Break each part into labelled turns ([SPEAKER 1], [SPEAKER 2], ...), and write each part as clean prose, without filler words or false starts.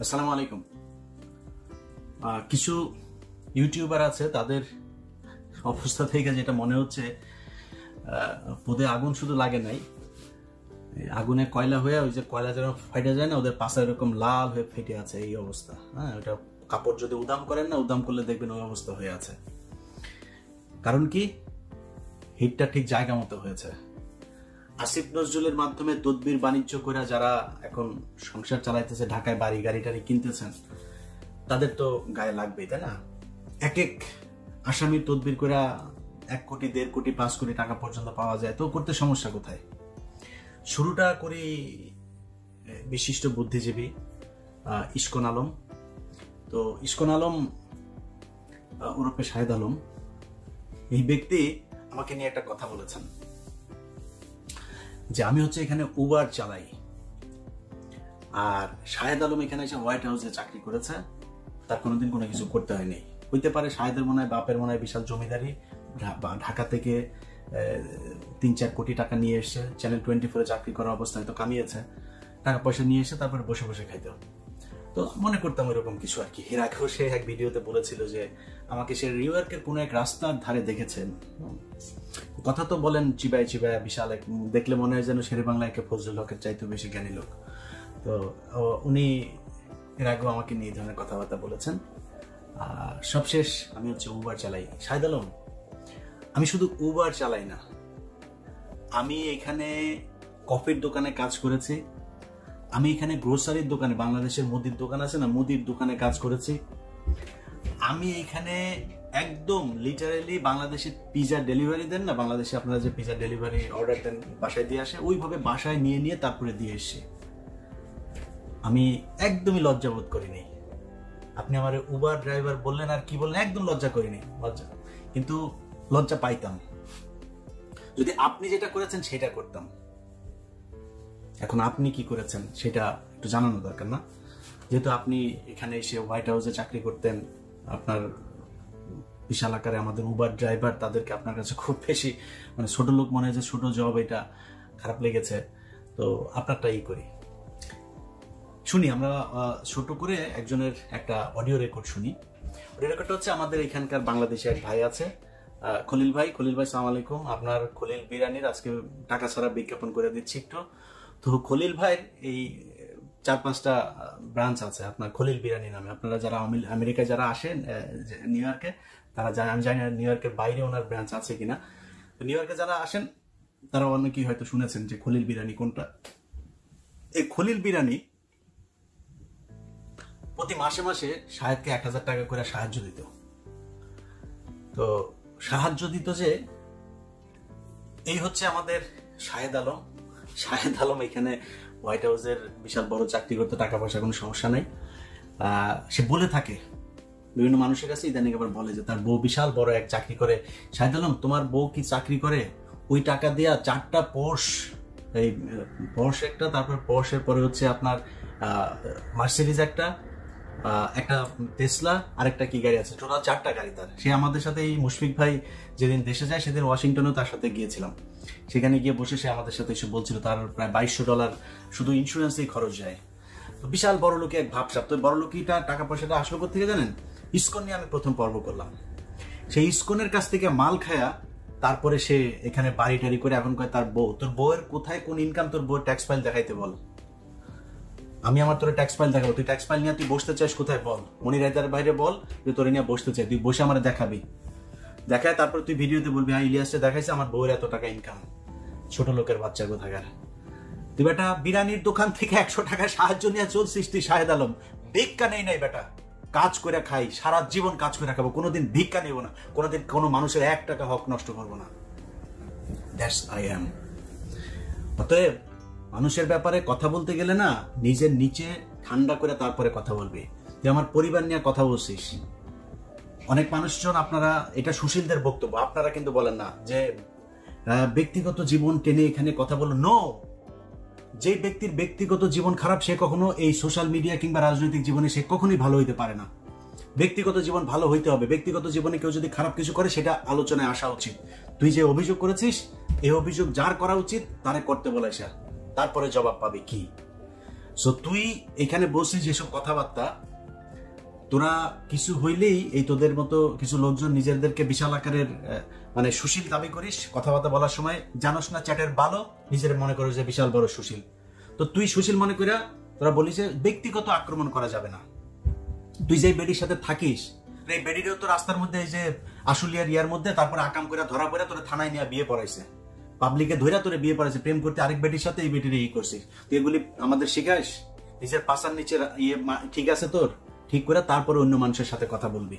[SPEAKER 1] আসসালামু আলাইকুম। কিছু ইউটিউবার আছে, তাদের অবস্থা থেকে যেটা মনে হচ্ছে পদে আগুন শুধু লাগে নাই, আগুনে কয়লা হয়ে ওই যে কয়লা যেন ফাইটে যায় না, ওদের পাশে এরকম লাল হয়ে ফেটে আছে এই অবস্থা। হ্যাঁ, ওটা কাপড় যদি উদাম করেন না, উদাম করলে দেখবেন ওই অবস্থা হয়ে আছে। কারণ কি, হিটটা ঠিক জায়গা মতো হয়েছে। আসিফ নজরুলের মাধ্যমে তদবির বাণিজ্য করে যারা এখন সংসার চালাইতেছে, ঢাকায় বাড়ি গাড়ি টাড়ি কিনতেছেন, তাদের তো গায়ে লাগবেই, তাই না? এক এক আসামির তদবির করে 1 কোটি 1.5 কোটি 5 কোটি টাকা পর্যন্ত পাওয়া যায়, তো করতে সমস্যা কোথায়? শুরুটা করি বিশিষ্ট বুদ্ধিজীবী ইস্কন আলম। তো ইস্কন আলম ওরফে শাহেদ আলম, এই ব্যক্তি আমাকে নিয়ে একটা কথা বলেছেন যে আমি হচ্ছে এখানে উবার চালাই, আর শাহেদ আলম এখানে এসে হোয়াইট হাউসে চাকরি করেছে, তার কোনোদিন কোনো কিছু করতে হয়নি। হইতে পারে শাহেদের মনে হয় বাপের মনে হয় বিশাল জমিদারি, ঢাকা থেকে 3-4 কোটি টাকা নিয়ে এসে চ্যানেল 24-এ চাকরি করার অবস্থায় তো কামিয়েছে, টাকা পয়সা নিয়ে এসে তারপরে বসে বসে খাইতো। তো মনে করতাম এরকম কিছু আর কি। এর আগেও সে এক ভিডিওতে বলেছিল যে আমাকে সে নিউ ইয়র্কের কোনো এক রাস্তার ধারে দেখেছেন। কথা তো বলেন চিবাই চিবাই, বিশাল এক, দেখলে মনে হয় যেন শেরে বাংলায় ফজলুল হকের চাইতে বেশি জ্ঞানী লোক। তো উনি এর আগেও আমাকে নিয়ে এই ধরনের কথাবার্তা বলেছেন। সবশেষ আমি হচ্ছে উবার চালাই। শাহেদ আলম, আমি শুধু উবার চালাই না, আমি এখানে কফির দোকানে কাজ করেছি, আমি এখানে গ্রোসারির দোকানে, বাংলাদেশের মুদির দোকান আছে না, মুদির দোকানে কাজ করেছি, আমি এখানে একদম লিটারেলি বাংলাদেশে পিজা ডেলিভারি দেন না, বাংলাদেশে আপনারা যে পিজা ডেলিভারি অর্ডার দেন বাসায় দিয়ে আসে, ওইভাবে বাসায় নিয়ে নিয়ে তারপরে দিয়ে এসে আমি একদমই লজ্জাবোধ করিনি। আপনি আমার উবার ড্রাইভার বললেন আর কি বললেন, একদম লজ্জা করিনি, কিন্তু লজ্জা পাইতাম যদি আপনি যেটা করেছেন সেটা করতাম। এখন আপনি কি করেছেন সেটা একটু জানানো দরকার না? যেহেতু আপনি এখানে এসে হোয়াইট হাউসে চাকরি করতেন, আপনার বিশাল আকারে আমাদের উবার ড্রাইভার, তাদেরকে আপনার কাছে খুব বেশি মানে ছোট লোক মনে হয়, যে ছোট জব, এটা খারাপ লেগেছে। তো আপনারটাই করি, শুনি আমরা ছোট করে একজনের একটা অডিও রেকর্ড শুনি। অডিও রেকর্ডটা হচ্ছে আমাদের এখানকার বাংলাদেশে এক ভাই আছে, খলিল ভাই। সালাম আলাইকুম। আপনার খলিল বিরিয়ানির আজকে টাকা ছাড়া বিজ্ঞাপন করে দিচ্ছি একটু। তো খলিল ভাইয়ের এই 4-5টা ব্রাঞ্চ আছে আপনার খলিল বিরিয়ানি নামে। আপনারা যারা আমেরিকায় যারা আসেন, নিউ ইয়র্কে, তারা জানেন, আমি জানি না নিউ ইয়র্কের বাইরে ওনার ব্রাঞ্চ আছে কিনা। তো নিউ ইয়র্কে যারা আসেন তারা অনেকেই হয়তো শুনেছেন যে খলিল বিরিয়ানি কোনটা। এই খলিল বিরিয়ানি প্রতি মাসে মাসে শাহেদকে 1000 টাকা করে সাহায্য দিত। তো সাহায্য দিত যে, এই হচ্ছে আমাদের শাহেদ আলম। শাহেদ আলম এখানে হোয়াইট হাউসের বিশাল বড় চাকরি করতে, টাকা পয়সা কোনো সমস্যা নাই। সে বলে থাকে বিভিন্ন মানুষের কাছে, ইদানিং আবার বলে যে তার বউ বিশাল বড় এক চাকরি করে। শাহেদ আলম, তোমার বউ কি চাকরি করে? ওই টাকা দিয়া 4টা পোর্শ, এই পোর্শ একটা, তারপর পোর্শের পরে হচ্ছে আপনার মার্সিডিজ একটা টেসলা, আরেকটা কি গাড়ি আছে, টোটাল 4টা গাড়ি তার। সে আমাদের সাথে, এই মুশফিক ভাই যেদিন দেশে যায় সেদিন ওয়াশিংটনেও তার সাথে গিয়েছিলাম। সেখানে গিয়ে বসে সে আমাদের সাথে এসে বলছিল তার প্রায় $2200 শুধু ইন্স্যুরেন্সেই খরচ যায়। তো বিশাল বড় লোকে এক ভাবসাব। তো বড় লোকিটা টাকা পয়সাটা আসলো কোথা থেকে জানেন? ইসকন নিয়ে আমি প্রথম পর্ব করলাম। সেই ইসকনের কাছ থেকে মাল খায়া তারপরে সে এখানে বাড়ি টাড়ি করে এখন কয় তার বউ। তোর বউয়ের কোথায় কোন ইনকাম, তোর বউয়ের ট্যাক্স ফাইল দেখাইতে বল। আমি আমার তোর ট্যাক্স ফাইল দেখাবো, তুই ট্যাক্স ফাইল নিয়ে তুই বসতে চাস কোথায় বল, মনি রাইতার বাইরে বল যে তোর নিয়ে বসতে চাই, তুই বসে আমার দেখাবি, দেখায় তারপর তুই ভিডিওতে বলবি হ্যাঁ ইলিয়াসে দেখাইছে আমার বউয়ের এত টাকা ইনকাম। ছোট লোকের বাচ্চা কোথাকার তুই বেটা, বিরিয়ানির দোকান থেকে 100 টাকা সাহায্য নিয়ে চলছিস তুই শাহেদ আলম। ভিক্ষা নেই নাই বেটা, কাজ করে খাই, সারা জীবন কাজ করে খাবো, কোনোদিন ভিক্ষা নেব না, কোনোদিন কোনো মানুষের 1 টাকা হক নষ্ট করবো না। That's I am. অতএব মানুষের ব্যাপারে কথা বলতে গেলে না, নিজের নিচে ঠান্ডা করে তারপরে কথা বলবে। তুই আমার পরিবার নিয়ে কথা বলছিস। অনেক মানুষজন, আপনারা, এটা সুশীলদের বক্তব্য, আপনারা কিন্তু বলেন না যে ব্যক্তিগত জীবন টেনে এখানে কথা বলো। নো, যে ব্যক্তির ব্যক্তিগত জীবন খারাপ সে কখনো এই সোশ্যাল মিডিয়া কিংবা রাজনৈতিক জীবনে সে কখনোই ভালো হইতে পারে না। ব্যক্তিগত জীবন ভালো হইতে হবে। ব্যক্তিগত জীবনে কেউ যদি খারাপ কিছু করে সেটা আলোচনায় আসা উচিত। তুই যে অভিযোগ করেছিস, এই অভিযোগ যার করা উচিত তারে করতে বলে, তারপরে জবাব পাবে কি। সো তুই এখানে বসিস যেসব কথাবার্তা, তোরা কিছু হইলেই এই তোদের মতো কিছু লোকজন নিজেদেরকে বিশাল আকারের মানে সুশীল দাবি করিস, কথাবার্তা বলার সময় জানোস না চ্যাটের ভালো, নিজের মনে করিস যে বিশাল বড় সুশীল। তো তুই সুশীল মনে করিয়া তোরা বলিস যে ব্যক্তিগত আক্রমণ করা যাবে না। তুই যে বেডির সাথে থাকিস, এই বেডিরও তো রাস্তার মধ্যে এই যে আশুলিয়ার ইয়ার মধ্যে তারপরে আকাম করে ধরা পড়ে তোরা থানায় নিয়ে বিয়ে পড়াইছে, পাবলিকে ধইরা তোরে বিয়ে পড়াইছে, প্রেম করতে আরেক বেটির সাথে এই বেটির ই করছিস। তুই এগুলি আমাদের শিখাস? নিজের পাশার নিচে ইয়ে ঠিক আছে তোর, ঠিক করে তারপরে অন্য মানুষের সাথে কথা বলবি।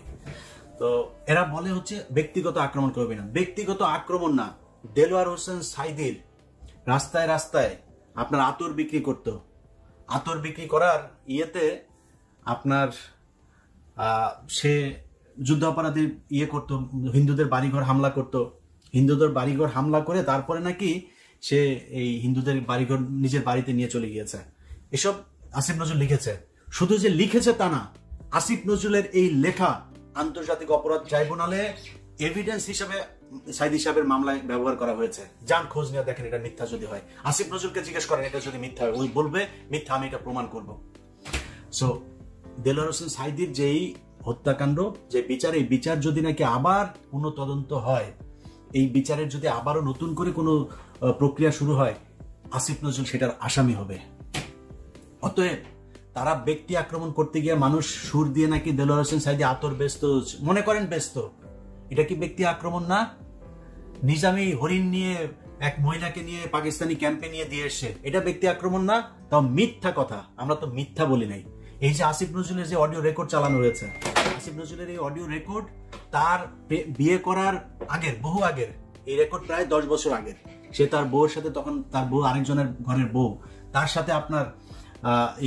[SPEAKER 1] তো এরা বলে হচ্ছে ব্যক্তিগত আক্রমণ করবি না। ব্যক্তিগত আক্রমণ না, দেলোয়ার হোসেন সাইদির রাস্তায় রাস্তায় আপনার আতর বিক্রি করতো, আতর বিক্রি করার ইয়েতে আপনার সে যুদ্ধাপরাধী ইয়ে করতো, হিন্দুদের বাড়িঘর হামলা করতো, হিন্দুদের বাড়িঘর হামলা করে তারপরে নাকি সে এই হিন্দুদের বাড়িঘর নিজের বাড়িতে নিয়ে চলে গিয়েছে। এসব আসিফ নজরুল লিখেছে। শুধু যে লিখেছে তা না, আসিফ নজরুলের এই লেখা আন্তর্জাতিক অপরাধ ট্রাইব্যুনালে এভিডেন্স হিসেবে সাইদি সাহেবের মামলায় ব্যবহার করা হয়েছে। যান খোঁজ নিয়ে দেখেন এটা মিথ্যা যদি হয়। আসিফ নজরুলকে জিজ্ঞেস করেন এটা যদি মিথ্যা হয়, ওই বলবে মিথ্যা, আমি এটা প্রমাণ করব। সো দেলোয়ার হোসেন সাইদির যেই হত্যাকাণ্ড, যে বিচার, এই বিচার যদি নাকি আবার কোনো তদন্ত হয়, এই বিচারের যদি আবারও নতুন করে কোনো প্রক্রিয়া শুরু হয়, আসিফ নজরুল সেটার আসামি হবে। অতএব তারা ব্যক্তি আক্রমণ করতে গিয়ে মানুষ সুর দিয়ে নাকি দেলোয়ার হোসেন সাইদি আতর ব্যস্ত মনে করেন, ব্যস্ত, এটা কি ব্যক্তি আক্রমণ না? নিজামী হরিণ নিয়ে এক মহিলাকে নিয়ে পাকিস্তানি ক্যাম্পে নিয়ে দিয়ে এসছে, এটা ব্যক্তি আক্রমণ না? তাও মিথ্যা কথা, আমরা তো মিথ্যা বলি নাই। এই যে আসিফ নজরুলের যে অডিও রেকর্ড চালানো হয়েছে, আসিফ নজরুলের এই অডিও রেকর্ড তার বিয়ে করার আগের, বহু আগের, এই রেকর্ড প্রায় 10 বছর আগের। সে তার বউয়ের সাথে, তখন তার বউ আরেকজনের ঘরের বউ, তার সাথে আপনার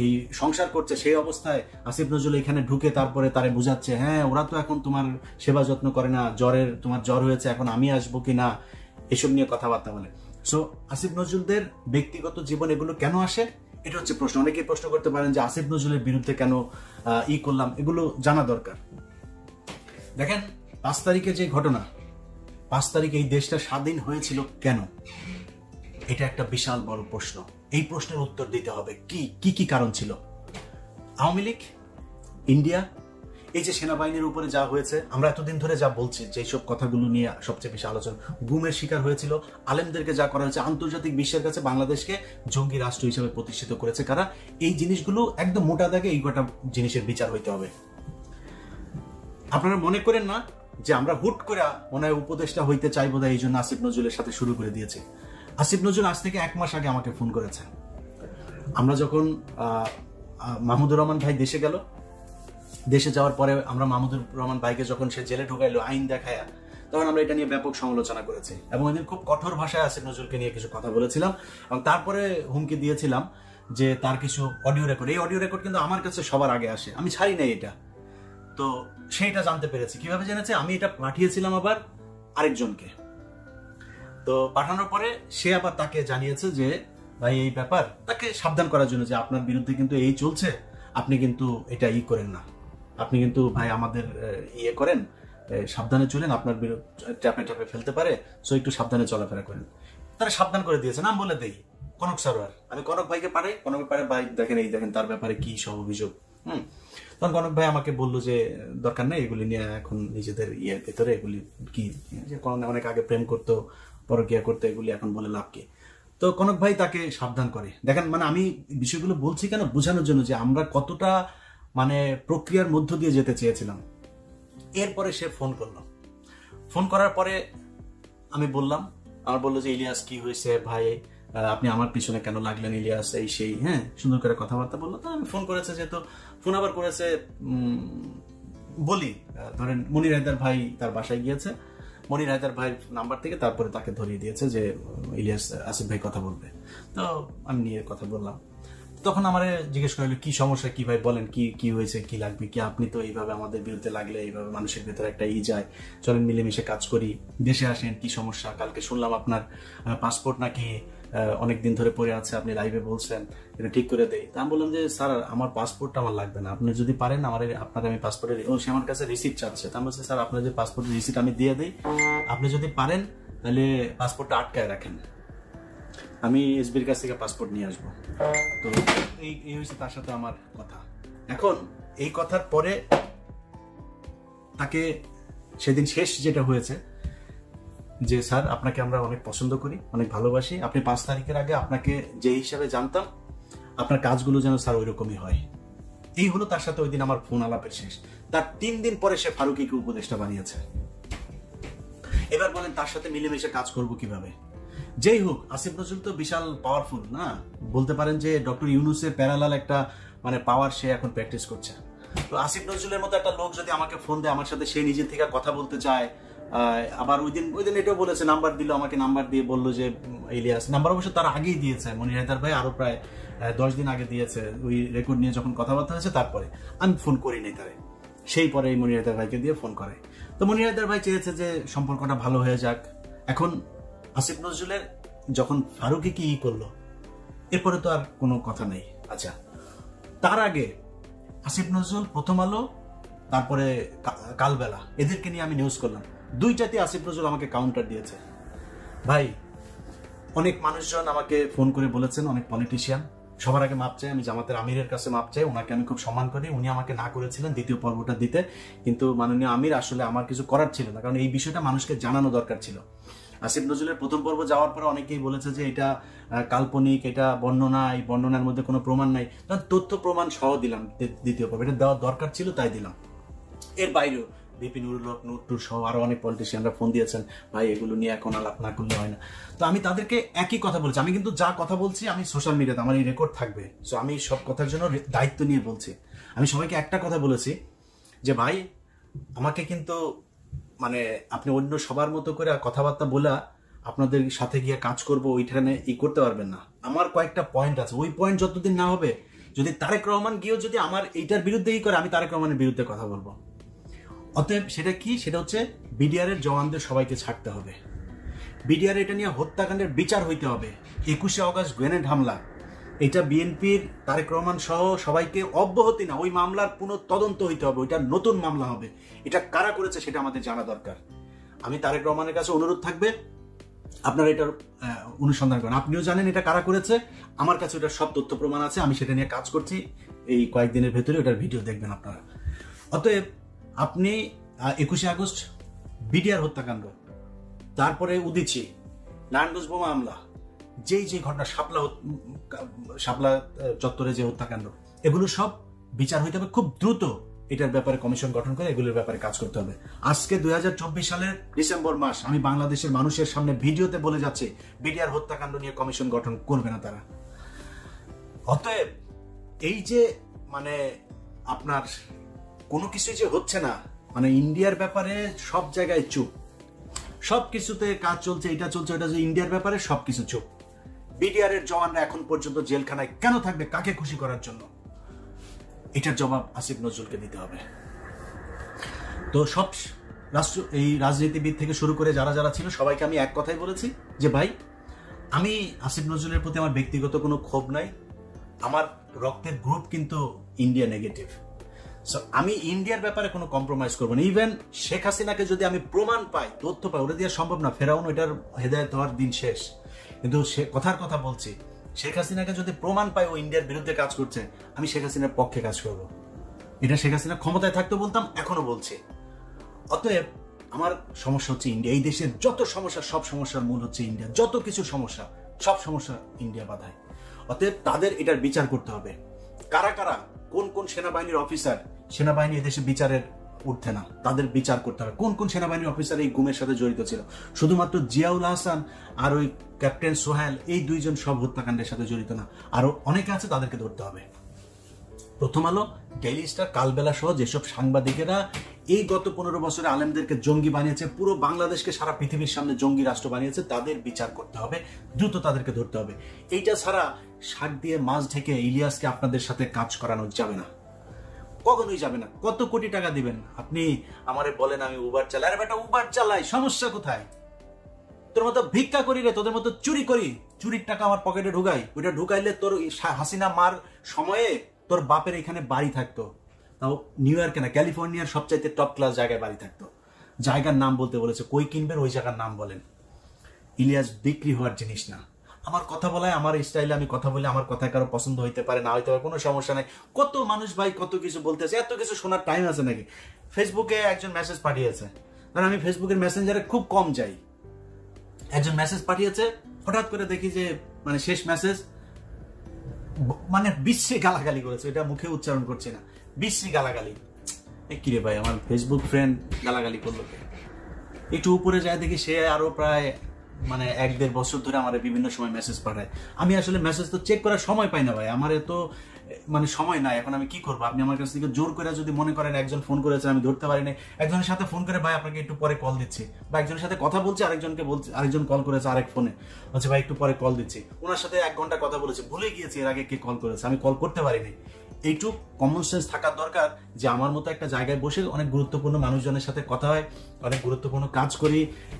[SPEAKER 1] এই সংসার করছে, সেই অবস্থায় আসিফ নজরুল এখানে ঢুকে তারপরে তারে বুঝাচ্ছে, হ্যাঁ ওরা তো এখন তোমার সেবা যত্ন করে না, তোমার জ্বর হয়েছে, এখন আমি আসবো কিনা, এসব নিয়ে কথাবার্তা বলে। সো আসিফ নজরুলদের ব্যক্তিগত জীবন এগুলো কেন আসে, এটা হচ্ছে প্রশ্ন। অনেকেই প্রশ্ন করতে পারেন যে আসিফ নজরুলের বিরুদ্ধে কেন করলাম, এগুলো জানা দরকার। দেখেন 5 তারিখে যে ঘটনা, 5 তারিখে এই দেশটা স্বাধীন হয়েছিল কেন, এটা একটা বিশাল বড় প্রশ্ন। এই প্রশ্নের উত্তর দিতে হবে। কি কারণ ছিল? আওয়ামী লীগ, ইন্ডিয়া, এই যে সেনাবাহিনীর উপরে যা হয়েছে, আমরা এতদিন ধরে যা বলছি, যেসব কথাগুলো নিয়ে সবচেয়ে বেশি আলোচনা, গুমের শিকার হয়েছিল, আলেমদেরকে যা করা হয়েছে, আন্তর্জাতিক বিশ্বের কাছে বাংলাদেশকে জঙ্গি রাষ্ট্র হিসেবে প্রতিষ্ঠিত করেছে কারা, এই জিনিসগুলো একদম মোটা দাগে এই গোটা জিনিসের বিচার হইতে হবে। আপনারা মনে করেন না যে আমরা হুট করে মনে হয় উপদেষ্টা হইতে চাইবো, এই জন্য আসিফ নজরুলের সাথে শুরু করে দিয়েছে। আসিফ নজরুল আজ থেকে 1 মাস আগে আমাকে ফোন করেছে। আমরা যখন মাহমুদুর রহমান ভাই দেশে গেল, দেশে যাওয়ার পরে আমরা মাহমুদুর রহমান ভাইকে যখন সে জেলে ঢুকাইলো আইন দেখায়া, তখন আমরা এটা নিয়ে ব্যাপক সমালোচনা করেছি এবং এদিন খুব কঠোর ভাষায় আসিফ নজরুলকে নিয়ে কিছু কথা বলেছিলাম এবং তারপরে হুমকি দিয়েছিলাম যে তার কিছু অডিও রেকর্ড, এই অডিও রেকর্ড কিন্তু আমার কাছে সবার আগে আসে, আমি ছাড়ি নাই এটা। তো সেইটা জানতে পেরেছি। কিভাবে জেনেছে? আমি এটা পাঠিয়েছিলাম আবার আরেকজনকে, তো পাঠানোর পরে সে আবার তাকে জানিয়েছে যে ভাই এই ব্যাপার, তাকে সাবধান করার জন্য যে আপনার বিরুদ্ধে কিন্তু এই চলছে, আপনি কিন্তু এটা করেন না, আপনি কিন্তু ভাই আমাদের করেন, সাবধানে চলেন, আপনার ট্যাপে ট্যাপে ফেলতে পারে, সো একটু সাবধানে চলাফেরা করেন। তারা সাবধান করে দিয়েছে। নাম বলে দেই, কনক সারোয়ার। আমি কনক ভাইকে পাঠাই, কনক পারে ভাই দেখেন, এই দেখেন তার ব্যাপারে কি সব অভিযোগ। তখন কনক ভাই আমাকে বললো যে দরকার নেই এগুলি নিয়ে, এখন নিজেদের ভেতরে এগুলি কি, অনেক আগে প্রেম করতো, পরকিয়া করতো, এগুলি এখন বলে লাভ কি। তো কনক ভাই তাকে সাবধান করে। দেখেন মানে আমি বিষয়গুলো বলছি কেন, বোঝানোর জন্য যে আমরা কতটা মানে প্রক্রিয়ার মধ্য দিয়ে যেতে চেয়েছিলাম। এরপরে সে ফোন করলো। ফোন করার পরে আমি বললাম, আমার বললো যে ইলিয়াস কি হয়েছে ভাই, আপনি আমার পিছনে কেন লাগলেন ইলিয়াস, এই সেই, হ্যাঁ সুন্দর করে কথাবার্তা বললো। তো আমি ফোন করেছে, যেহেতু ফোন আবার করেছে, বলি ধরেন মনির হায়দার ভাই তার বাসায় গিয়েছে, মনির হায়দার ভাইয়ের নাম্বার থেকে তারপরে তাকে ধরিয়ে দিয়েছে যে ইলিয়াস আসিফ ভাই কথা বলবে। তো আমি নিয়ে কথা বললাম। তখন আমার জিজ্ঞেস করলো কি সমস্যা, কি ভাই বলেন, কি হয়েছে, কি লাগবে, কি আপনি তো এইভাবে আমাদের বিরুদ্ধে লাগলে এইভাবে মানুষের ভেতরে একটা যায়, চলেন মিলেমিশে কাজ করি, দেশে আসেন, কি সমস্যা, কালকে শুনলাম আপনার পাসপোর্ট নাকি অনেকদিন ধরে পড়ে আছে, আপনি লাইভে বলছেন, এটা ঠিক করে দেই। তা আমি বললাম যে স্যার আমার পাসপোর্টটা আমার লাগবে না, আপনি যদি পারেন আপনার আমি পাসপোর্টের, সে আমার কাছে রিসিপ্ট চাচ্ছে। তা আমি বলছি স্যার আপনার যে পাসপোর্টের রিসিপ্ট আমি দিয়ে দিই, আপনি যদি পারেন তাহলে পাসপোর্টটা আটকায় রাখেন। আমি এসবির কাছ থেকে পাসপোর্ট নিয়ে আসবো। তো এই হয়েছে তার সাথে আমার কথা। এখন এই কথার পরে তাকে সেদিন শেষ যেটা হয়েছে যে স্যার আপনাকে আমরা অনেক পছন্দ করি, অনেক ভালোবাসি, আপনি 5 তারিখের আগে আপনাকে যে হিসাবে জানতাম আপনার কাজগুলো যেন স্যার ওইরকমই হয়। এই হলো তার সাথে ওই দিন আমার ফোন আলাপের শেষ। তার 3 দিন পরে সে ফারুকীকে উপদেষ্টা বানিয়েছে। এবার বলেন তার সাথে মিলেমিশে কাজ করব কিভাবে? যেই হোক, আসিফ নজরুল তো বিশাল পাওয়ারফুল না, বলতে পারেন যে ডক্টর ইউনূসের প্যারালাল একটা মানে পাওয়ার সে এখন প্র্যাকটিস করছে। তো আসিফ নজরুলের মতো একটা লোক যদি আমাকে ফোন দেয়, আমার সাথে সে নিজে থেকে কথা বলতে চায়, আবার ওই দিন এটাও বলেছে, নাম্বার দিল আমাকে, নাম্বার দিয়ে বললো যে ইলিয়াস, নাম্বার অবশ্য তার আগেই দিয়েছে, মনির হায়দার ভাই আরো প্রায় 10 দিন আগে দিয়েছে, ওই রেকর্ড নিয়ে যখন কথাবার্তা হয়েছে তারপরে। আমি ফোন করি নাই তারে, সেই পরে মনির হায়দার ভাইকে দিয়ে ফোন করে। তো মনির হায়দার ভাই চেয়েছে যে সম্পর্কটা ভালো হয়ে যাক। এখন আসিফ নজরুলের যখন ফারুকী কি করলো, এরপরে তো আর কোনো কথা নেই। আচ্ছা, তার আগে আসিফ নজরুল, প্রথম আলো, তারপরে কালবেলা, এদেরকে নিয়ে আমি নিউজ করলাম, 2টাতে আসিফ নজরুল আমাকে কাউন্টার দিয়েছে। ভাই, অনেক মানুষজন আমাকে ফোন করে বলেছেন, অনেক পলিটিশিয়ান, সবার আগে মাপ চাই, আমি জামাতের আমিরের কাছে মাপ চাই, ওনাকে আমি খুব সম্মান করি, উনি আমাকে না করেছিলেন দ্বিতীয় পর্বটা দিতে, কিন্তু মাননীয় আমির আসলে আমার কিছু করার ছিল না, কারণ এই বিষয়টা মানুষকে জানানো দরকার ছিল। আসিফ নজরুলের প্রথম পর্ব যাওয়ার পরে অনেকেই বলেছে যে এটা কাল্পনিক, এটা বর্ণনা, এই বর্ণনার মধ্যে কোনো প্রমাণ নাই, তথ্য প্রমাণ সহ দিলাম দ্বিতীয় পর্ব, এটা দেওয়ার দরকার ছিল তাই দিলাম। এর বাইরেও বিপি নুরুল হক, নূর সহ আরো অনেক পলিটিশিয়ানরা ফোন দিয়েছেন, ভাই এগুলো নিয়ে এখন আলাপ না করলে হয় না। তো আমি তাদেরকে একই কথা বলছি, আমি কিন্তু যা কথা বলছি আমি সোশ্যাল মিডিয়াতে, আমার এই রেকর্ড থাকবে, সো আমি সব কথার জন্য দায়িত্ব নিয়ে বলছি। আমি সবাইকে একটা কথা বলেছি যে ভাই, আমাকে কিন্তু মানে আপনি অন্য সবার মতো করে কথাবার্তা বলে আপনাদের সাথে গিয়ে কাজ করবো ওইখানে করতে পারবেন না। আমার কয়েকটা পয়েন্ট আছে, ওই পয়েন্ট যতদিন না হবে, যদি তারেক রহমান গিয়েও যদি আমার এইটার বিরুদ্ধে করে, আমি তারেক রহমানের বিরুদ্ধে কথা বলবো। অতএব সেটা কি? সেটা হচ্ছে বিডিআর এর জওয়ানদের সবাইকে ছাড়তে হবে, বিডিআর এটা নিয়ে হত্যাকাণ্ডের বিচার হইতে হবে। 21শে অগস্ট গ্রেনেড হামলা, এটা বিএনপির তারেক রহমান সহ সবাইকে অব্যাহতি না, ওই মামলার পুনঃ তদন্ত হইতে হবে, ওইটা নতুন মামলা হবে, এটা কারা করেছে সেটা আমাদের জানা দরকার। আমি তারেক রহমানের কাছে অনুরোধ থাকবে, আপনারা এটার অনুসন্ধান করেন, আপনিও জানেন এটা কারা করেছে, আমার কাছে ওটার সব তথ্য প্রমাণ আছে, আমি সেটা নিয়ে কাজ করছি, এই কয়েকদিনের ভেতরে ওটার ভিডিও দেখবেন আপনারা। অতএব আপনি 21শে আগস্ট বিডিআর হত্যাকাণ্ড, তারপরে উদিচি, নারায়ণগঞ্জ বোমা হামলা, যেই ঘটনা, শাপলা চত্বরে যে হত্যাকাণ্ড, এগুলো সব বিচার হইতে হবে খুব দ্রুত। এটার ব্যাপারে কমিশন গঠন করে এগুলোর ব্যাপারে কাজ করতে হবে। আজকে 2024 সালের ডিসেম্বর মাস, আমি বাংলাদেশের মানুষের সামনে ভিডিওতে বলে যাচ্ছি, বিডিআর হত্যাকাণ্ড নিয়ে কমিশন গঠন করবে না তারা। অতএব এই যে মানে আপনার কোনো কিছু যে হচ্ছে না, মানে ইন্ডিয়ার ব্যাপারে সব জায়গায় চুপ, সব কিছুতে কাজ চলছে, এটা চলছে ওটা, ইন্ডিয়ার ব্যাপারে সবকিছু চুপ। বিডিআর এর জওয়ানরা এখন পর্যন্ত জেলখানায় কেন থাকবে, কাকে খুশি করার জন্য? এটার জবাব আসিফ নজরুলকে দিতে হবে। তো সব এই রাজনীতিবিদ থেকে শুরু করে যারা যারা ছিল সবাইকে আমি এক কথাই বলেছি যে ভাই, আমি আসিফ নজরুলের প্রতি আমার ব্যক্তিগত কোনো ক্ষোভ নাই, আমার রক্তের গ্রুপ কিন্তু ইন্ডিয়া নেগেটিভ, আমি ইন্ডিয়ার ব্যাপারে কোনো কম্প্রোমাইজ করবো না। ইভেন শেখ হাসিনাকে যদি আমি প্রমাণ পাই, তথ্য পাই, ওটা দিয়ে সম্ভব না, ফেরাউন ওইটার হেদায়েত হওয়ার দিন শেষ, কিন্তু সে কথার কথা বলছি, শেখ হাসিনাকে যদি প্রমাণ পাই ও ইন্ডিয়ার বিরুদ্ধে কাজ করছে, আমি শেখ হাসিনার পক্ষে কাজ করবো। এটা শেখ হাসিনা ক্ষমতায় থাকতে বলতাম, এখনো বলছি। অতএব আমার সমস্যা হচ্ছে ইন্ডিয়া, এই দেশের যত সমস্যা, সব সমস্যার মূল হচ্ছে ইন্ডিয়া, যত কিছু সমস্যা, সব সমস্যা ইন্ডিয়া বাধায়। অতএব তাদের এটার বিচার করতে হবে, কারা কারা, কোন কোন সেনাবাহিনীর অফিসার, সেনাবাহিনী এদেশে বিচারের উঠছে না, তাদের বিচার করতে হবে। কোন কোন সেনাবাহিনীর অফিসার এই গুমের সাথে জড়িত ছিল? শুধুমাত্র জিয়াউল হাসান আর ওই ক্যাপ্টেন সোহেল, এই 2 জন সব হত্যাকাণ্ডের সাথে জড়িত না, আরো অনেকে আছে, তাদেরকে ধরতে হবে। প্রথম আলো, ডেইলি স্টার, কালবেলা সহ যেসব সাংবাদিকেরা এই গত 15 বছরে আলেমদেরকে জঙ্গি বানিয়েছে, পুরো বাংলাদেশকে সারা পৃথিবীর সামনে জঙ্গি রাষ্ট্র বানিয়েছে, তাদের বিচার করতে হবে, দ্রুত তাদেরকে ধরতে হবে। এইটা ছাড়া শাক দিয়ে মাছ ঢেকে ইলিয়াসকে আপনাদের সাথে কাজ করানো যাবে না, কখনোই যাবে না। কত কোটি টাকা দিবেন আপনি আমারে বলেন আমি উবার চালাই, আরে বেটা উবার চালাই, সমস্যা কোথায়? তোর মতো ভিক্ষা করি রে, তোদের মতো চুরি করি, চুরির টাকা আমার পকেটে ঢুকাই, ওইটা ঢুকাইলে তোর হাসিনা মার সময়ে তোর বাপের এখানে বাড়ি থাকতো, তাও নিউ ইয়র্কে না, ক্যালিফোর্নিয়ার সবচাইতে টপ ক্লাস জায়গায় বাড়ি থাকতো। জায়গার নাম বলতে বলেছে, কই কিনবেন ওই জায়গার নাম বলেন। ইলিয়াস বিক্রি হওয়ার জিনিস না। আমার কথা বলায় আমার স্টাইলে আমি কথা বলি, আমার কথা কারো পছন্দ হইতে পারে, না হইতে পারে, কোনো সমস্যা নাই। কত মানুষ ভাই কত কিছু বলতেছে, এত কিছু শোনার টাইম আছে নাকি? ফেসবুকে একজন মেসেজ পাঠিয়েছে, কারণ আমি ফেসবুকের মেসেঞ্জারে খুব কম যাই। একজন মেসেজ পাঠিয়েছে, হঠাৎ করে দেখি যে মানে শেষ মেসেজ মানে বিশ্রী গালাগালি করেছে, এটা মুখে উচ্চারণ করছে না, বিশ্রী গালাগালি। কিরে ভাই, আমার ফেসবুক ফ্রেন্ড গালাগালি করলো, একটু উপরে যায় দেখি সে আরো প্রায় মানে 1-1.5 বছর ধরে আমার বিভিন্ন সময় মেসেজ পাঠায়। আমি আসলে মেসেজ তো চেক করার সময় পাই না ভাই, আমার এত মানে সময় নাই। এখন আমি কি করবো? আপনি আমার কাছ থেকে জোর করে যদি মনে করেন একজন ফোন করেছে আমি ধরতে পারিনি, একজনের সাথে ফোন করে ভাই আপনাকে একটু পরে কল দিচ্ছি, বা একজনের সাথে কথা বলছি, আরেকজনকে বলছি, আরেকজন কল করেছে আরেক ফোনে, বলছে ভাই একটু পরে কল দিচ্ছি, ওনার সাথে 1 ঘন্টা কথা বলেছে, ভুলে গিয়েছি এর আগে কে কল করেছে, আমি কল করতে পারিনি। এইটুক কমন সেন্স থাকার দরকার যে আমার মতো একটা জায়গায় বসে অনেক গুরুত্বপূর্ণ মানুষজনের সাথে কথা হয়, অনেক গুরুত্বপূর্ণ কাজ করি,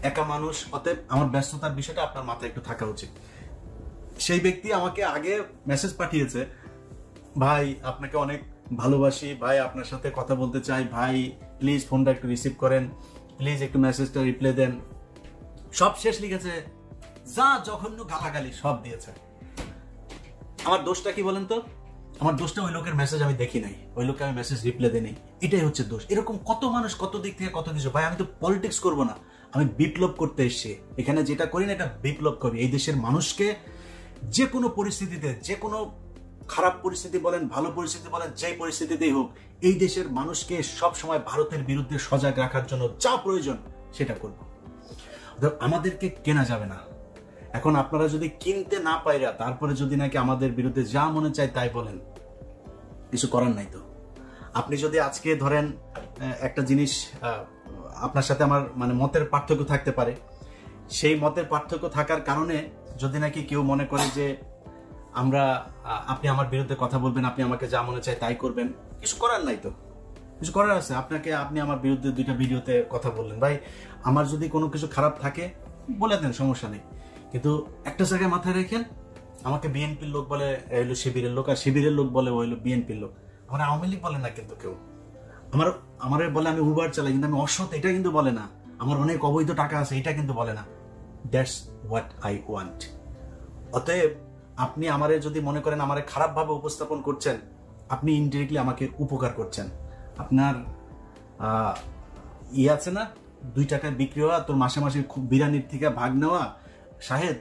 [SPEAKER 1] একা মানুষ, অতএব আমার ব্যস্ততার বিষয়টা আপনার মাথায় একটু থাকা উচিত। সেই ব্যক্তি আমাকে আগে মেসেজ পাঠিয়েছে, ভাই আপনাকে অনেক ভালোবাসি, ভাই আপনার সাথে কথা বলতে চাই, ভাই প্লিজ ফোনটা একটু রিসিভ করেন, প্লিজ একটু মেসেজটা রিপ্লাই দেন, সব শেষ লিখেছে, যা জঘন্য গালাগালি সব দিয়েছে। আমার দোষটা কি বলেন তো? আমার দোষটা ওই লোকের মেসেজ আমি দেখি নাই, ওই লোককে আমি মেসেজ রিপ্লাই দিই নাই, এটাই হচ্ছে দোষ। এরকম কত মানুষ কত দিক থেকে কত কিছু। ভাই আমি তো পলিটিক্স করবো না, আমি বিপ্লব করতে এসেছি। এখানে যেটা করি না এটা বিপ্লব করি। এই দেশের মানুষকে যে কোনো পরিস্থিতিতে, যে কোনো খারাপ পরিস্থিতি বলেন, ভালো পরিস্থিতি বলেন, যেই পরিস্থিতিতেই হোক, এই দেশের মানুষকে সব সময় ভারতের বিরুদ্ধে সজাগ রাখার জন্য যা প্রয়োজন সেটা করব। আমাদেরকে কেনা যাবে না। এখন আপনারা যদি কিনতে না পাইরা তারপরে যদি নাকি আমাদের বিরুদ্ধে যা মনে চায় তাই বলেন, কিছু করার নাই তো। আপনি যদি আজকে ধরেন একটা জিনিস, আপনার সাথে আমার মানে মতের পার্থক্য থাকতে পারে, সেই মতের পার্থক্য থাকার কারণে যদি নাকি কেউ মনে করে যে আপনি আমার বিরুদ্ধে কথা বলবেন, আপনি আমাকে যা মনে চায় তাই করবেন, কিছু করার নাই তো। কিছু করার আছে? আপনি আমার বিরুদ্ধে 2টা ভিডিওতে কথা বললেন, ভাই আমার যদি কোনো কিছু খারাপ থাকে বলে দেন, সমস্যা নেই, কিন্তু একটা জায়গায় মাথায় রেখেন, আমাকে বিএনপির লোক বলে হইলো শিবিরের লোক, আর শিবিরের লোক বলে হইলো বিএনপির লোক। আমার আওয়ামী লীগ বলে না কিন্তু কেউ। আমার বলে আমি উবার চালাই, কিন্তু আমি অসৎ, এটা কিন্তু বলে না। আমার অনেক অবৈধ টাকা আছে, এটা কিন্তু বলে না। That's what I want. অতএব আপনি আমারে যদি মনে করেন আমারে খারাপভাবে উপস্থাপন করছেন, আপনি ইনডিরেক্টলি আমাকে উপকার করছেন। আপনার আছে না, 2 টাকায় বিক্রি হওয়া, তোর মাসে মাসে খুব বিরিয়ানির থেকে ভাগ নেওয়া, শাহেদ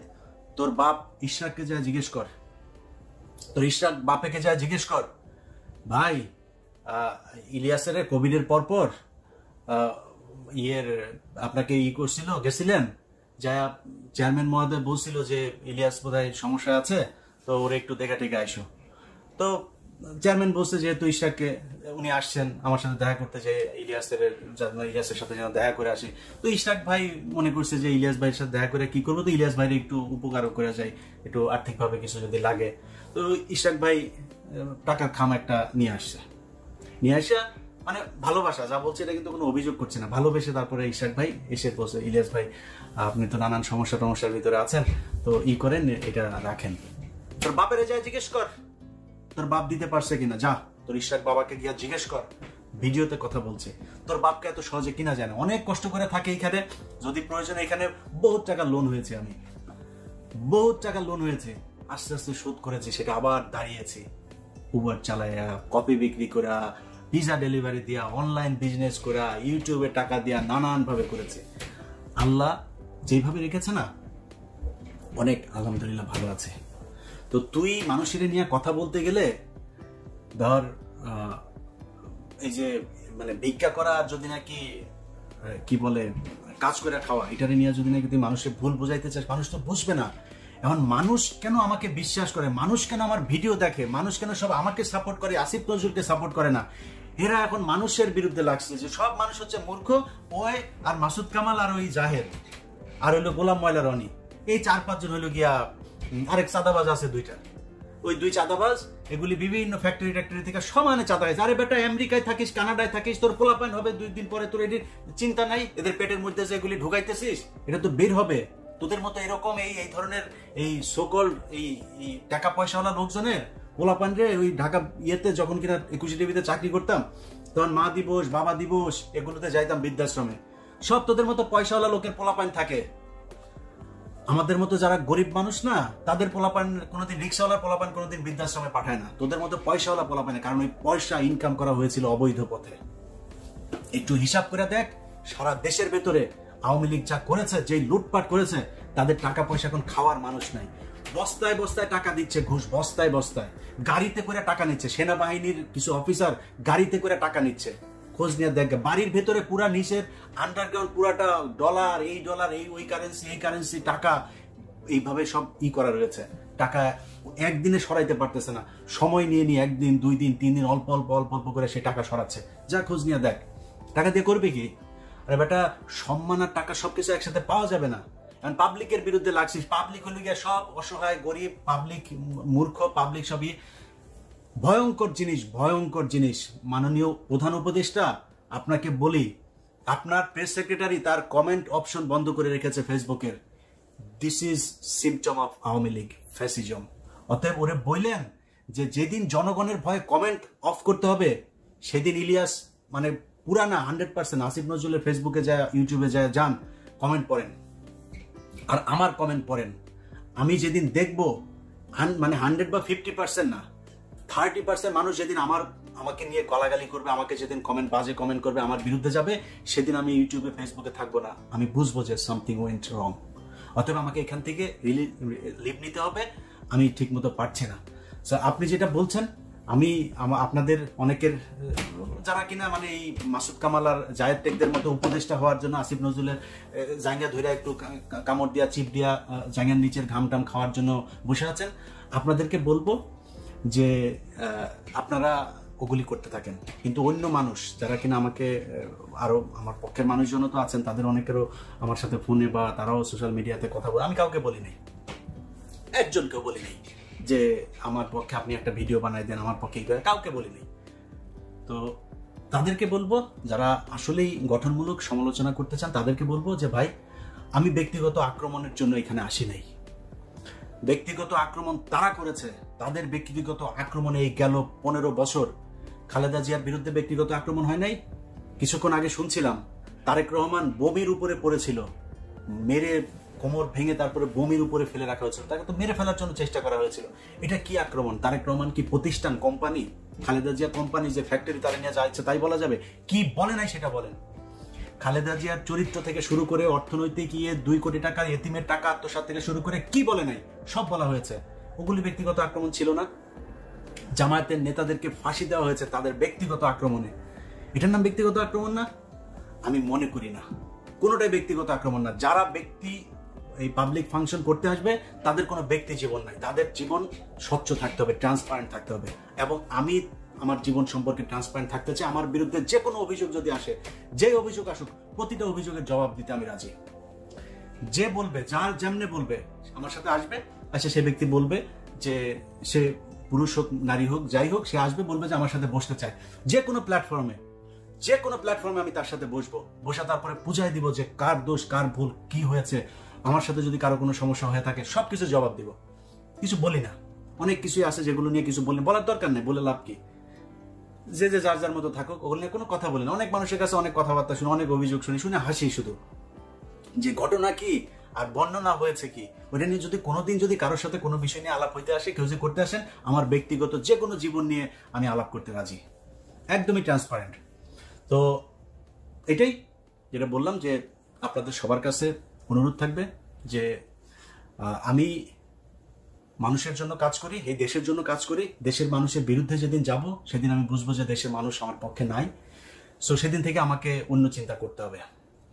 [SPEAKER 1] তোর বাপ ইশরাককে যা জিজ্ঞেস কর, তোর ইশরাক বাপেকে যা জিজ্ঞেস কর, ভাই ইলিয়াসের কোভিডের পরপর আপনাকে করছিল, গেছিলেন, যা চেয়ারম্যান মহোদয় বলছিল যে ইলিয়াস বোধহয় সমস্যা আছে, তো ওরে একটু দেখা টেকে আইসো। তো চেয়ারম্যান বলছে যেহেতু ইশরাককে, উনি আসছেন আমার সাথে দেখা করতে, যে ইলিয়াসের সাথে যেন দেখা করে আসি। তো ইশরাক ভাই মনে করছে যে ইলিয়াস ভাইয়ের সাথে দেখা করে কি করবো, তো ইলিয়াস ভাইয়ের একটু উপকারও করে যায়, একটু আর্থিকভাবে কিছু যদি লাগে। তো ইশরাক ভাই টাকার খাম একটা নিয়ে আসা মানে ভালোবাসা, যা বলছে এটা কিন্তু কোনো অভিযোগ করছে না, ভালোবেসে তারপরে ইশরাক ভাই এসে বলছে, ইলিয়াস ভাই আপনি তো নানান সমস্যার ভিতরে আছেন, তো করেন, এটা রাখেন, তোর বাপের যায় জিজ্ঞেস কর তোর বাপ দিতে পারছে কিনা, যা তোর ইশরাক বাবাকে গিয়া জিজ্ঞেস কর, ভিডিওতে কথা বলছে। তোর বাপকে এত সহজে কিনা যায় না, অনেক কষ্ট করে থাকে এখানে, যদি প্রয়োজন এখানে বহুত টাকা লোন হয়েছে, আমি বহুত টাকা লোন হয়েছে, আস্তে আস্তে শোধ করেছি, সেটা আবার দাঁড়িয়েছি, উবার চালাইয়া, কপি বিক্রি করা, পিজা ডেলিভারি দিয়া, অনলাইন বিজনেস করা, ইউটিউবে টাকা দিয়া, নানান ভাবে করেছে। আল্লাহ যেভাবে রেখেছে না, অনেক আলহামদুলিল্লাহ ভালো আছে। তো তুই মানুষের নিয়ে কথা বলতে গেলে ধর এই যে মানে ভিক্ষা করা, যদি নাকি কি বলে কাজ করে খাওয়া, এটারে নিয়ে যদি নাকি তুই মানুষের ভুল বুঝাইতে চাস, মানুষ তো বুঝবে না। এখন মানুষ কেন আমাকে বিশ্বাস করে, মানুষ কেন আমার ভিডিও দেখে, মানুষ কেন সব আমাকে সাপোর্ট করে, আসিফ নজরুলকে সাপোর্ট করে না, এরা এখন মানুষের বিরুদ্ধে লাগছে যে সব মানুষ হচ্ছে মূর্খ, ওই আর মাসুদ কামাল আর ওই জাহের আর হইলো গোলাম ময়লা রনি, এই 4-5 জন হইলো গিয়া, আরেক চাঁদাবাজ আছে 2টা, ওই 2 চাঁদাবাজ, এগুলি বিভিন্ন ফ্যাক্টরি থেকে সমানে চাঁদা খাইছে। আরে বেটা, আমেরিকায় থাকিস, কানাডায় থাকিস, তোর পোলাপাইন হবে 2 দিন পরে, তোর এটির চিন্তা নাই, এদের পেটের মধ্যে যে এগুলি ঢুকাইতেছিস এটা তো বের হবে। তোদের মতো এরকম এই ধরনের এই সকল এই টাকা পয়সাওয়ালা লোকজনের পোলাপান রে, ওই ঢাকা যখন কিনা 21 টিভিতে চাকরি করতাম, তখন মা দিবস, বাবা দিবস, এগুলোতে যাইতাম বৃদ্ধাশ্রমে, সব তোদের মতো পয়সাওয়ালা লোকের পোলাপান থাকে। আমাদের মতো যারা গরিব মানুষ না, তাদের পোলাপান কোনোদিন রিক্সাওয়ালার পোলাপান কোনোদিন বৃদ্ধাশ্রমে পাঠায় না, তোদের মতো পয়সাওয়ালা পোলাপানে, কারণ ওই পয়সা ইনকাম করা হয়েছিল অবৈধ পথে। একটু হিসাব করে দেখ, সারা দেশের ভেতরে আওয়ামী লীগ যা করেছে, যে লুটপাট করেছে, তাদের টাকা পয়সা এখন খাওয়ার মানুষ নাই। বস্তায় বস্তায় টাকা দিচ্ছে ঘুষ, বস্তায় বস্তায়, গাড়িতে করে টাকা নিচ্ছে। সেনাবাহিনীর কিছু অফিসার গাড়িতে করে টাকা নিচ্ছে, খোঁজ নিয়ে দেখ। বাড়ির ভেতরে পুরা নিচের আন্ডারগ্রাউন্ড পুরাটা ডলার, এই ওই কারেন্সি, এই কারেন্সি, টাকা এইভাবে সব করা রয়েছে। টাকা একদিনে সরাইতে পারতেছে না, সময় নিয়ে নিয়ে 1 দিন 2 দিন 3 দিন অল্প অল্প অল্প অল্প করে সে টাকা সরাচ্ছে। যা খোঁজ নিয়ে দেখ, টাকা দিয়ে করবে কি? আরে বেটা, সম্মান আর টাকা সবকিছু একসাথে পাওয়া যাবে না। কারণ পাবলিকের বিরুদ্ধে লাগছিস, পাবলিক হলে গিয়ে সব অসহায় গরিব, পাবলিক মূর্খ, পাবলিক সবই ভয়ঙ্কর জিনিস, ভয়ঙ্কর জিনিস। মাননীয় প্রধান উপদেষ্টা, আপনাকে বলি, আপনার প্রেস সেক্রেটারি তার কমেন্ট অপশন বন্ধ করে রেখেছে ফেসবুকের। This is symptom of Awami League fascism. অতএব ওরে বললেন যে যেদিন জনগণের ভয়ে কমেন্ট অফ করতে হবে, সেদিন ইলিয়াস মানে পুরানা 100% আসিফ নজরুলের ফেসবুকে যায়, ইউটিউবে যায়, যান কমেন্ট পড়েন আর আমার কমেন্ট পড়েন। আমি যেদিন দেখবো মানে 100 বা 50% না, 30% মানুষ যেদিন আমাকে নিয়ে গালাগালি করবে, আমাকে যেদিন বাজে কমেন্ট করবে, আমার বিরুদ্ধে যাবে, সেদিন আমি ইউটিউবে ফেসবুকে থাকবো না। আমি বুঝবো যে সামথিং ওয়েন্ট রং। অতএব আমাকে এখান থেকে লিভ নিতে হবে, আমি ঠিক মতো পারছি না। আপনি যেটা বলছেন, আমি আপনাদের অনেকের যারা কিনা মানে এই মাসুদ কামাল আর জায়েদ টেকদের মতো উপদেষ্টা হওয়ার জন্য আসিফ নজরুলের জাঙ্গা ধরে একটু কামড় দিয়া চিপ দিয়া জাঙ্গার নিচের ঘাম টাম খাওয়ার জন্য বসে আছেন, আপনাদেরকে বলবো যে আপনারা ওগুলি করতে থাকেন। কিন্তু অন্য মানুষ যারা কিনা আমাকে আরো আমার পক্ষের মানুষজনও তো আছেন, তাদের অনেকেরও আমার সাথে ফোনে বা তারাও সোশ্যাল মিডিয়াতে কথা বলে, আমি কাউকে বলি নাই, একজনকেও বলি নাই যে আমার পক্ষে আপনি একটা ভিডিও বানাই দেন, আমার পক্ষে কাউকে বলি নাই। তো তাদেরকে বলবো, যারা আসলেই গঠনমূলক সমালোচনা করতে চান, তাদেরকে বলবো যে ভাই, আমি ব্যক্তিগত আক্রমণের জন্য এখানে আসি নাই। ব্যক্তিগত আক্রমণ তারা করেছে, তাদের ব্যক্তিগত আক্রমণে এই গেল 15 বছর খালেদা জিয়ার বিরুদ্ধে ব্যক্তিগত আক্রমণ হয় নাই। কিছুক্ষণ আগে শুনছিলাম তারেক রহমান বমির উপরে পড়েছিল, মেরে কোমর ভেঙে তারপরে বমির উপরে ফেলে রাখা হয়েছিল, তাকে তো মেরে ফেলার জন্য চেষ্টা করা হয়েছিল। এটা কি আক্রমণ? তারেক রহমান কি প্রতিষ্ঠান, কোম্পানি? খালেদা জিয়া কোম্পানি যে ফ্যাক্টরি, তারা নিয়ে যা ইচ্ছে তাই বলা যাবে? কি বলে নাই সেটা বলেন। খালেদা জিয়ার চরিত্র থেকে শুরু করে অর্থনৈতিক 2 কোটি টাকার এতিমের টাকা আত্মসাৎ থেকে শুরু করে কি বলে নাই, সব বলা হয়েছে। ওগুলি ব্যক্তিগত আক্রমণ ছিল না? জামায়াতের নেতাদেরকে ফাঁসি দেওয়া হয়েছে তাদের ব্যক্তিগত আক্রমণে, এটার নাম ব্যক্তিগত আক্রমণ না? আমি মনে করি না, কোনোটাই ব্যক্তিগত আক্রমণ না। যারা ব্যক্তি এই পাবলিক ফাংশন করতে আসবে, তাদের কোনো ব্যক্তি জীবন নাই, তাদের জীবন স্বচ্ছ থাকতে হবে, ট্রান্সপারেন্ট থাকতে হবে। এবং আমি আমার জীবন সম্পর্কে ট্রান্সপারেন্ট থাকতে চাই। আমার বিরুদ্ধে যে কোনো অভিযোগ যদি আসে, যে অভিযোগ আসুক, প্রতিটা অভিযোগের জবাব দিতে আমি রাজি। যে বলবে, যার যেমনে বলবে, আমার সাথে আসবে, আচ্ছা সে ব্যক্তি বলবে যে সে পুরুষ হোক নারী হোক যাই হোক, সে আসবে, বলবে যে আমার সাথে বসতে চায়। যে কোনো প্ল্যাটফর্মে আমি তার সাথে বসবো, বসে তারপরে বুঝাই দিব যে কার দোষ, কার ভুল, কি হয়েছে। আমার সাথে যদি কারো কোনো সমস্যা হয়ে থাকে, সবকিছু জবাব দিব। কিছু বলি না, অনেক কিছুই আছে যেগুলো নিয়ে কিছু বলার দরকার নেই, বলে লাভ কি? যে যার যার মতো থাকুক, ওগুলো নিয়ে কোনো কথা বলি না। অনেক মানুষের কাছে অনেক কথাবার্তা শুনে, অনেক অভিযোগ শুনে হাসি শুধু। যে ঘটনা কি আর বর্ণনা হয়েছে কি, ওটা নিয়ে যদি কোনোদিন যদি কারোর সাথে কোনো বিষয় নিয়ে আলাপ হইতে আসে, কেউ যদি করতে আসেন, আমার ব্যক্তিগত যে কোনো জীবন নিয়ে আমি আলাপ করতে রাজি, একদমই ট্রান্সপারেন্ট। তো এটাই যেটা বললাম, যে আপনাদের সবার কাছে অনুরোধ থাকবে যে আমি মানুষের জন্য কাজ করি, এই দেশের জন্য কাজ করি। দেশের মানুষের বিরুদ্ধে যেদিন যাব, সেদিন আমি বুঝবো যে দেশের মানুষ আমার পক্ষে নাই। সো সেদিন থেকে আমাকে অন্য চিন্তা করতে হবে।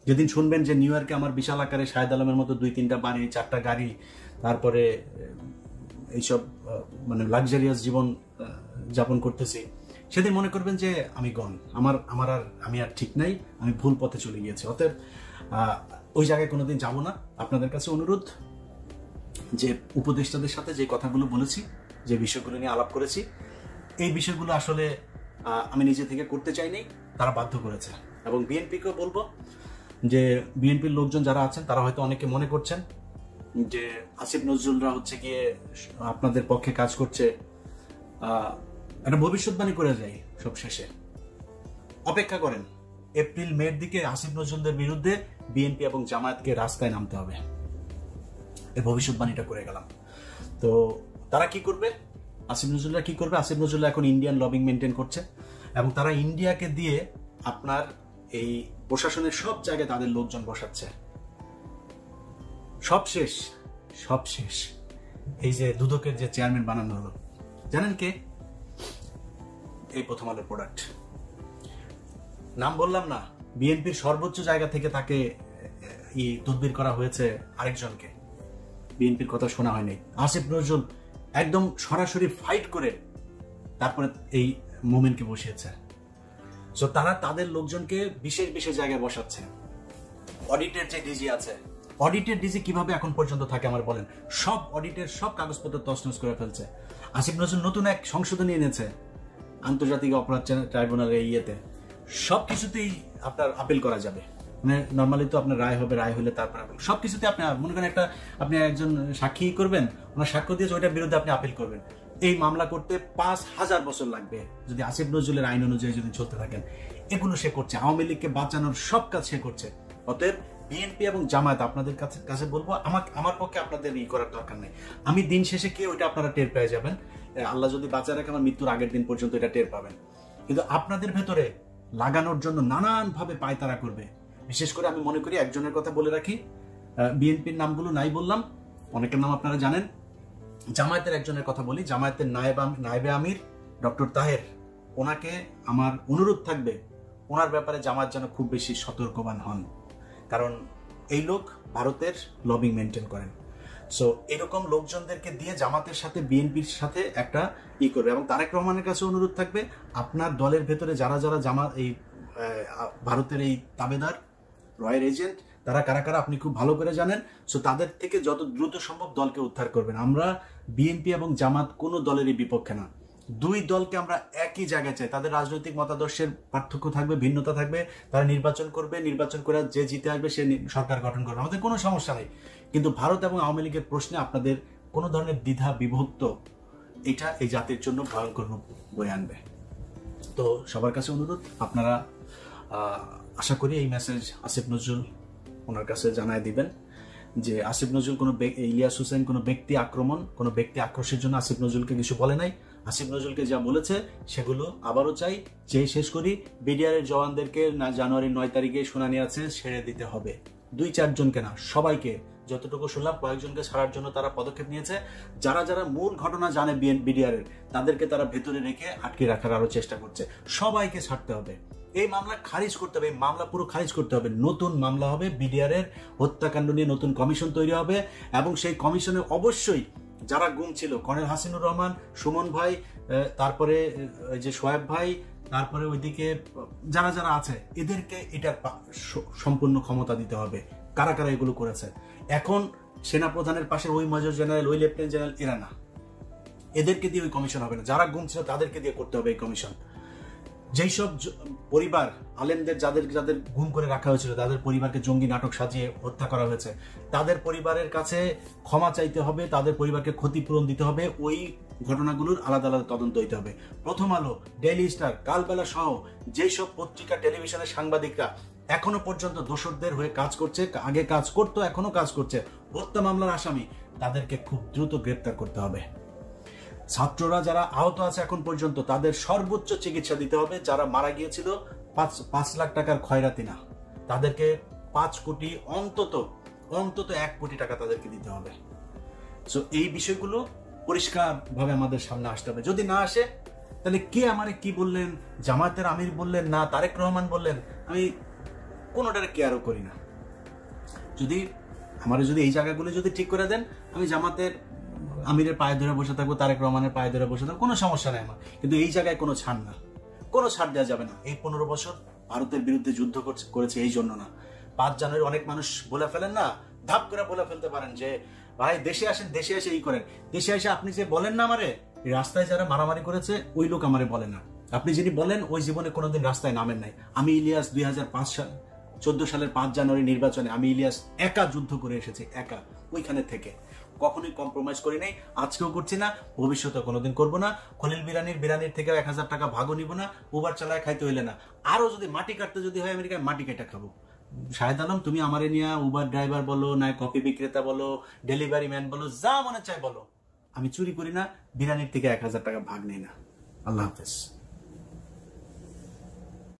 [SPEAKER 1] যেদিন শুনবেন যে নিউ ইয়র্কে আমার বিশাল আকারে শাহেদ আলমের মতো 2-3টা বাড়ি, 4টা গাড়ি, তারপরে এইসব মানে লাক্সারিয়াস জীবন যাপন করতেছি, সেদিন মনে করবেন যে আমি গন, আমি আর ঠিক নাই, আমি ভুল পথে চলে গিয়েছি। অতএব ওই জায়গায় কোনোদিন যাব না। আপনাদের কাছে অনুরোধ যে উপদেষ্টাদের সাথে যে কথাগুলো বলেছি, যে বিষয়গুলো নিয়ে আলাপ করেছি, এই বিষয়গুলো আসলে আমি নিজে থেকে করতে চাইনি, তারা বাধ্য করেছে। এবং বিএনপিকেও বলবো যে বিএনপির লোকজন যারা আছেন, তারা হয়তো অনেকে মনে করছেন যে আসিফ নজরুলরা হচ্ছে গিয়ে আপনাদের পক্ষে কাজ করছে, একটা ভবিষ্যৎবাণী করে যায়। সব শেষে অপেক্ষা করেন, এপ্রিল-মের দিকে আসিফ নজরুলদের বিরুদ্ধে বিএনপি এবং জামায়াতকে রাস্তায় নামতে হবে। এই ভবিষ্যৎবাণীটা করে গেলাম। তো তারা কি করবে, আসিফ নজরুলরা কি করবে? আসিফ নজরুলরা এখন ইন্ডিয়ান লবিং মেনটেন করছে এবং তারা ইন্ডিয়াকে দিয়ে আপনার এই প্রশাসনের সব জায়গায় তাদের লোকজন বসাচ্ছে। সব শেষ, সব শেষ। এই যে দুদকের যে চেয়ারম্যান বানানো হলো, জানেন কে? এই প্রথম আলোর প্রোডাক্ট। নাম বললাম না, বিএনপির সর্বোচ্চ জায়গা থেকে তাকে তদবির করা হয়েছে আরেকজনকে। বিএনপির কথা শোনা হয়নি। আসিফ নজরুল একদম সরাসরি ফাইট করে তারপরে এই মোমেনকে বসিয়েছে। সো তারা তাদের লোকজনকে বিশেষ বিশেষ জায়গায় বসাচ্ছে। অডিটের যে ডিজি আছে, অডিটের ডিজি কিভাবে এখন পর্যন্ত থাকে আমার বলেন? সব অডিটের সব কাগজপত্র তছনছ করে ফেলছে। আসিফ নজরুল নতুন এক সংশোধনী এনেছে আন্তর্জাতিক অপরাধ ট্রাইব্যুনালের ইয়েতে, সবকিছুতেই আপনার আপিল করা যাবে। মানে নর্মালি তো আপনার রায় হবে, রায় হলে তারপর আপিল। সবকিছুতে আপনি মনে করেন একটা আপনি একজন সাক্ষী করবেন, ওনার সাক্ষ্য দিয়েছে, ওইটার বিরুদ্ধে আপনি আপিল করবেন। এই মামলা করতে 5000 বছর লাগবে যদি আসিফ নজরুলের আইন অনুযায়ী যদি চলতে থাকেন। এগুলো সে করছে, আওয়ামী লীগকে বাঁচানোর সব কাজ সে করছে। অতএব বিএনপি এবং জামায়াত আপনাদের কাছে বলবো, আমার পক্ষে আপনাদের করার দরকার নেই। আমি দিন শেষে কি ওইটা আপনারা টের পেয়ে যাবেন। আল্লাহ যদি বাঁচায় রাখে আমার মৃত্যুর আগের দিন পর্যন্ত এটা টের পাবেন। কিন্তু আপনাদের ভেতরে লাগানোর জন্য নানানভাবে পায়তারা করবে। বিশেষ করে আমি মনে করি একজনের কথা বলে রাখি, বিএনপির নামগুলো নাই বললাম, অনেকের নাম আপনারা জানেন। জামায়াতের একজনের কথা বলি, জামায়াতের নায়েবে আমির ডক্টর তাহের, ওনাকে আমার অনুরোধ থাকবে ওনার ব্যাপারে জামায়াত যেন খুব বেশি সতর্কবান হন, কারণ এই লোক ভারতের লবিং মেনটেন করেন। সো এরকম লোকজনদেরকে দিয়ে জামাতের সাথে বিএনপির সাথে একটা করবে। এবং তারেক রহমানের কাছে অনুরোধ থাকবে, আপনার দলের ভেতরে যারা যারা জামাত এই ভারতের এই তাবেদার রয়ের এজেন্ট, তারা কারা কারা আপনি খুব ভালো করে জানেন। সো তাদের থেকে যত দ্রুত সম্ভব দলকে উদ্ধার করবেন। আমরা বিএনপি এবং জামাত কোনো দলেরই বিপক্ষে না, দুই দলকে আমরা একই জায়গায় চাই। তাদের রাজনৈতিক মতাদর্শের পার্থক্য থাকবে, ভিন্নতা থাকবে, তারা নির্বাচন করবে, নির্বাচন করে যে জিতে আসবে সে সরকার গঠন করবে, আমাদের কোনো সমস্যা নেই। কিন্তু ভারত এবং আওয়ামী লীগের প্রশ্নে আপনাদের কোনো ধরনের দ্বিধা বিভক্ত, এটা এই জাতির জন্য ভয়ঙ্কর রূপ বয়ে আনবে। তো সবার কাছে অনুরোধ, আপনারা আশা করি এই মেসেজ আসিফ নজরুল ওনার কাছে জানায় দিবেন যে আসিফ নজরুল ইলিয়াস হোসেন কোনো ব্যক্তি আক্রমণ, কোনো ব্যক্তি আক্রোশের জন্য আসিফ নজরুলকে কিছু বলে নাই। আসিফ নজরুলকে যা বলেছে সেগুলো আবারও চাই, চেয়ে শেষ করি। বিডিআরের জওয়ানদেরকে জানুয়ারির 9 তারিখে শুনানি আছে, ছেড়ে দিতে হবে। 2-4 জনকে না, সবাইকে। যতটুকু শুনলাম কয়েকজনকে ছাড়ার জন্য তারা পদক্ষেপ নিয়েছে। যারা যারা মূল ঘটনা জানে বিডিআরের, তাদেরকে তারা ভেতরে রেখে আটকে রাখার আরো চেষ্টা করছে। সবাইকে ছাড়তে হবে, এই মামলা খারিজ করতে হবে, এই মামলা পুরো খারিজ করতে হবে। নতুন মামলা হবে, বিডিআরের হত্যাকাণ্ড নিয়ে নতুন কমিশন তৈরি হবে এবং সেই কমিশনে অবশ্যই যারা গুম ছিল, কর্নেল হাসিনুর রহমান, সুমন ভাই, তারপরে যে সোয়েব ভাই, তারপরে ওইদিকে যারা যারা আছে, এদেরকে এটার সম্পূর্ণ ক্ষমতা দিতে হবে। কারা কারা এগুলো করেছে। এখন সেনাপ্রধানের পাশে ওই মেজর জেনারেল, ওই লেফটেন্যান্ট জেনারেল, এরা না, এদেরকে দিয়ে ওই কমিশন হবে না। যারা গুম ছিল তাদেরকে দিয়ে করতে হবে এই কমিশন। যেই সব পরিবার আলেমদের যাদের যাদের গুম করে রাখা হয়েছিল, তাদের পরিবারকে জঙ্গি নাটক সাজিয়ে হত্যা করা হয়েছে, তাদের পরিবারের কাছে ক্ষমা চাইতে হবে, তাদের পরিবারকে ক্ষতিপূরণ দিতে হবে। ওই ঘটনাগুলোর আলাদা আলাদা তদন্ত হইতে হবে। প্রথম আলো, ডেইলি স্টার, কালবেলা সহ যেই সব পত্রিকা, টেলিভিশনের সাংবাদিকরা এখনো পর্যন্ত দোষরদের হয়ে কাজ করছে, আগে কাজ করতো, এখনো কাজ করছে, হত্যা মামলার আসামি, তাদেরকে খুব দ্রুত গ্রেপ্তার করতে হবে। ছাত্ররা যারা আহত আছে এখন পর্যন্ত, তাদের সর্বোচ্চ চিকিৎসা দিতে হবে। যারা মারা গিয়েছিল 5 লাখ টাকার ক্ষয়রাতি না, তাদেরকে 5 কোটি, অন্তত 1 কোটি টাকা তাদেরকে দিতে হবে। সো এই বিষয়গুলো পরিষ্কার ভাবে আমাদের সামনে আসতে হবে। যদি না আসে, তাহলে কে আমারে কি বললেন, জামায়াতের আমির বললেন না তারেক রহমান বললেন, আমি কোনোটারে কেয়ারও করি না। যদি এই জায়গাগুলো যদি ঠিক করে দেন, আমি জামাতের আমিরের পায়ে ধরে বসে থাকবো, তারেক রহমানের পায়ে ধরে বসে থাকবো, কোনো সমস্যা নেই আমার। কিন্তু এই জায়গায় কোনো ছাড় না, কোনো ছাড় দেওয়া যাবে না। এই 15 বছর ভারতের বিরুদ্ধে যুদ্ধ করেছে এই জন্য না। 5 জানুয়ারি অনেক মানুষ বলে ফেলেন না, ধাপ করে বলে ফেলতে পারেন যে ভাই দেশে আসেন, দেশে এসে এই করেন। দেশে এসে আপনি যে বলেন না আমারে, রাস্তায় যারা মারামারি করেছে ওই লোক আমারে বলে না। আপনি যিনি বলেন ওই জীবনে কোনোদিন রাস্তায় নামেন নাই। আমি ইলিয়াস 2014 সালের 5 জানুয়ারি নির্বাচনে আমি ইলিয়াস একা যুদ্ধ করে এসেছি, একা, ওইখানে থেকে কখনোই কম্প্রোমাইজ করি নাই, আজকেও করছি না, ভবিষ্যতে কোনোদিন করবো না। খলিল বিরানির থেকে 1000 টাকা ভাগও নিব না। উবার চালায় খাইতে হইলে না, আরো যদি মাটি কাটতে যদি হয় আমেরিকায় মাটি কেটে খাবো। শাহেদ আলম, তুমি আমারে নিয়ে উবার ড্রাইভার বলো, না কফি বিক্রেতা বলো, ডেলিভারি ম্যান বলো, যা মনে চায় বলো, আমি চুরি করি না, বিরিয়ানির থেকে 1,000 টাকা ভাগ নেই না। আল্লাহ হাফেজ।